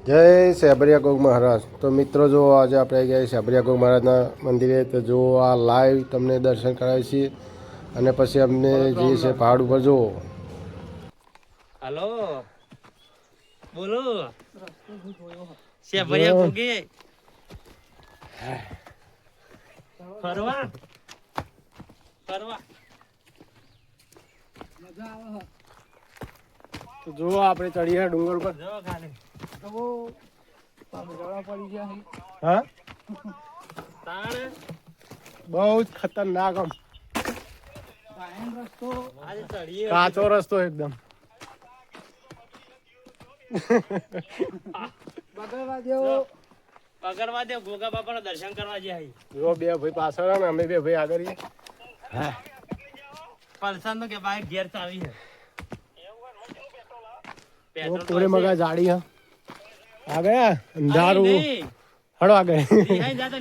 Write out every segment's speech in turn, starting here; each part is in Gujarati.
જય સાબરિયા ગોગ મહારાજ. તો મિત્રો જો આજે આપણે આવી ગયા સાબરિયા ગોગ મહારાજના મંદિરે. તો જો આ લાઈવ તમને દર્શન કરાવીએ છીએ અને પછી અમને જે છે પહાડ ઉપર જુઓ. હલો બોલો સાબરિયા ગોગે ફરવા ફરવા મજા આવે. તો જો આપણે ચડીએ ડુંગર ઉપર. જો ખાલી પડી ગયા. હા તાણ બહુ જ ખતરનાક આમ રસ્તો આજે ચડીએ કાચો રસ્તો એકદમ. પગરવા દે ગોગા બાપાના દર્શન કરવા જાય. જો બે ભાઈ પાછળ ને અમે બે ભાઈ આગળ. પલસન તો કે બાઈક ઘેર ચાવી છે પૂરે મગા જાડી હા આ ગયા અંધારું. હળો આગળ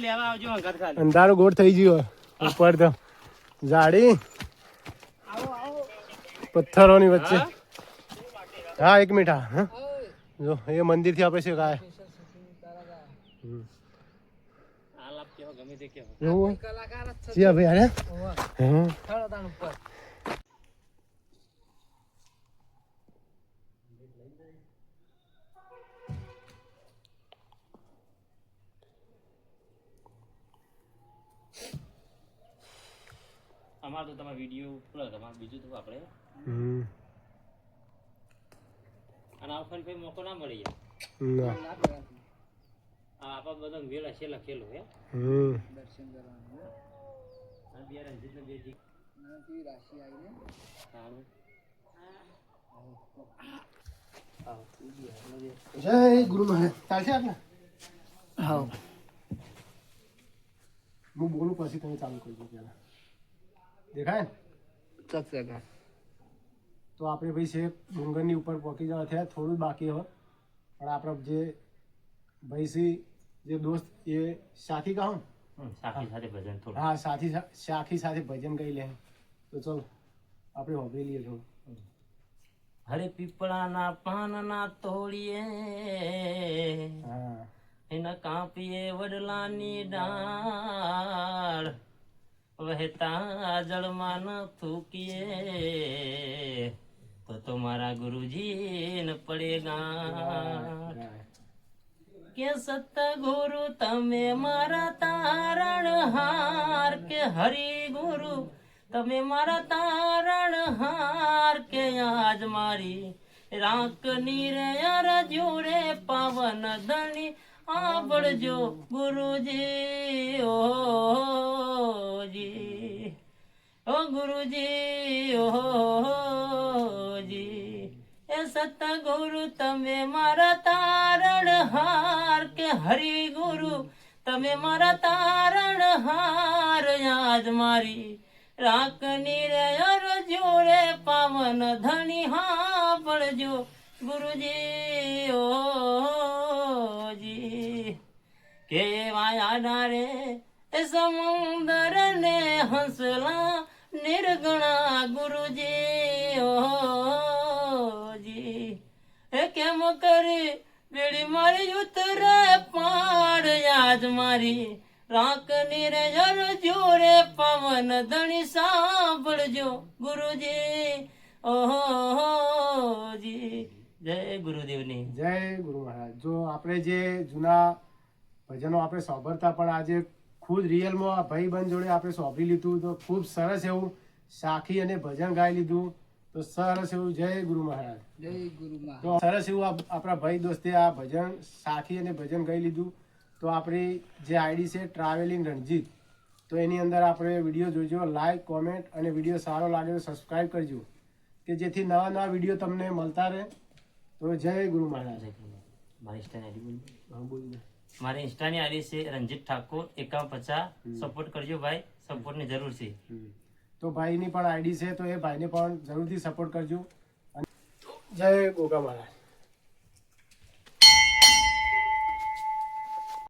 લેવા આવજો અંગત ખાલી અંધારું ગોળ થઈ ગયું ઉપર તો જાડી પથ્થરોની વચ્ચે. હા એક મિનિટ. હા જો એ મંદિર થી આપણે છે કાય ગમે તે કેવો એવું જીયા ભાઈ અરે અમાર તો તમારો વિડિયો પૂરો તમાર બીજું તો આપણે અને આ વખત કોઈ મોકો ના મળી જાય ના આપા બધા વેલા છે લખેલું હે દર્શન કરવાનું આ બે રંજીત ને બે જી નાથી રાશિ આવીને સારું જય ગુરુ મહારાજ. ચાલશે આપને? હા હું બોલું પછી તમે ચાલુ કરજો. પેલા દેખાય ને તો આપણે ભાઈ છે ડુંગરની ઉપર પહોંચી જવા થયા. થોડું બાકી હોય પણ આપણે જે ભાઈ છે જે દોસ્ત એ સાથી કહો સાખી સાથે ભજન થોડું. હા સાખી સાથે ભજન ગાઈ લે. તો ચલો આપણે હોભળી લઈએ થોડું. હરે પીપળાના પાનના તોડીએ હા એના કાપીએ વડલાની ડાળ વહેતા જળમાં ન થૂકીએ તો તમારા ગુરુજી ન પડેગા કે સતગુરુ તમે મારા તારણ હાર કે હરિ ગુરુ તમે મારા તારણ હાર કે આજ મારી રાંકની રે અરજુ રે પાવન ધણી આબળજો ગુરુજી ઓ જી ઓ ગુરુજી ઓ જી એ સતગુરુ તમે મારા તારણ હાર કે હરિ ગુરુ તમે મારા તારણ હાર આજ મારી રાકની રે અરજો રે પાવન ધણી હા પડજો ગુરુજી ઓ જી કે વાયા રે સમુદર ને હંસલા નિર્ગુણા ગુરુજી ઓ જી એ કેમ કરી બેડી મારી ઉતરે પાડ યાદ મારી રાકની રે અરજો રે પવન ધણી સાંભળજો ગુરુજી ઓહો જી. જય ગુરુદેવની જય ગુરુ મહારાજ. જો આપણે જે જૂના ભજનો આપણે સાંભળતા પણ આજે ખુદ રિયલમાં ભાઈબંધ જોડે આપણે સાંભળી લીધું તો ખૂબ સરસ એવું સાખી અને ભજન ગાઈ લીધું. તો સરસ એવું જય ગુરુ મહારાજ. જય ગુરુ મહારાજ. તો સરસ એવું આપણા ભાઈ દોસ્તે આ ભજન સાખી અને ભજન ગાઈ લીધું. તો આપણી જે આઈડી છે ટ્રાવેલિંગ રણજીત, તો એની અંદર આપણે વિડીયો જોજો, લાઈક કોમેન્ટ અને વિડીયો સારો લાગે તો સબસ્ક્રાઈબ કરજો કે જેથી નવા નવા વિડીયો તમને મળતા રહે. તો જય ગુરુ મહારાજ. મારી ઇન્સ્ટાની આઈડી હા બોલ. મારી ઇન્સ્ટાની આઈડી છે રંજીત ઠાકોર 5150. સપોર્ટ કરજો ભાઈ, સપોર્ટની જરૂર છે. તો ભાઈની પણ આઈડી છે તો એ ભાઈને પણ જરૂરથી સપોર્ટ કરજો. જય ગોગા મહારાજ.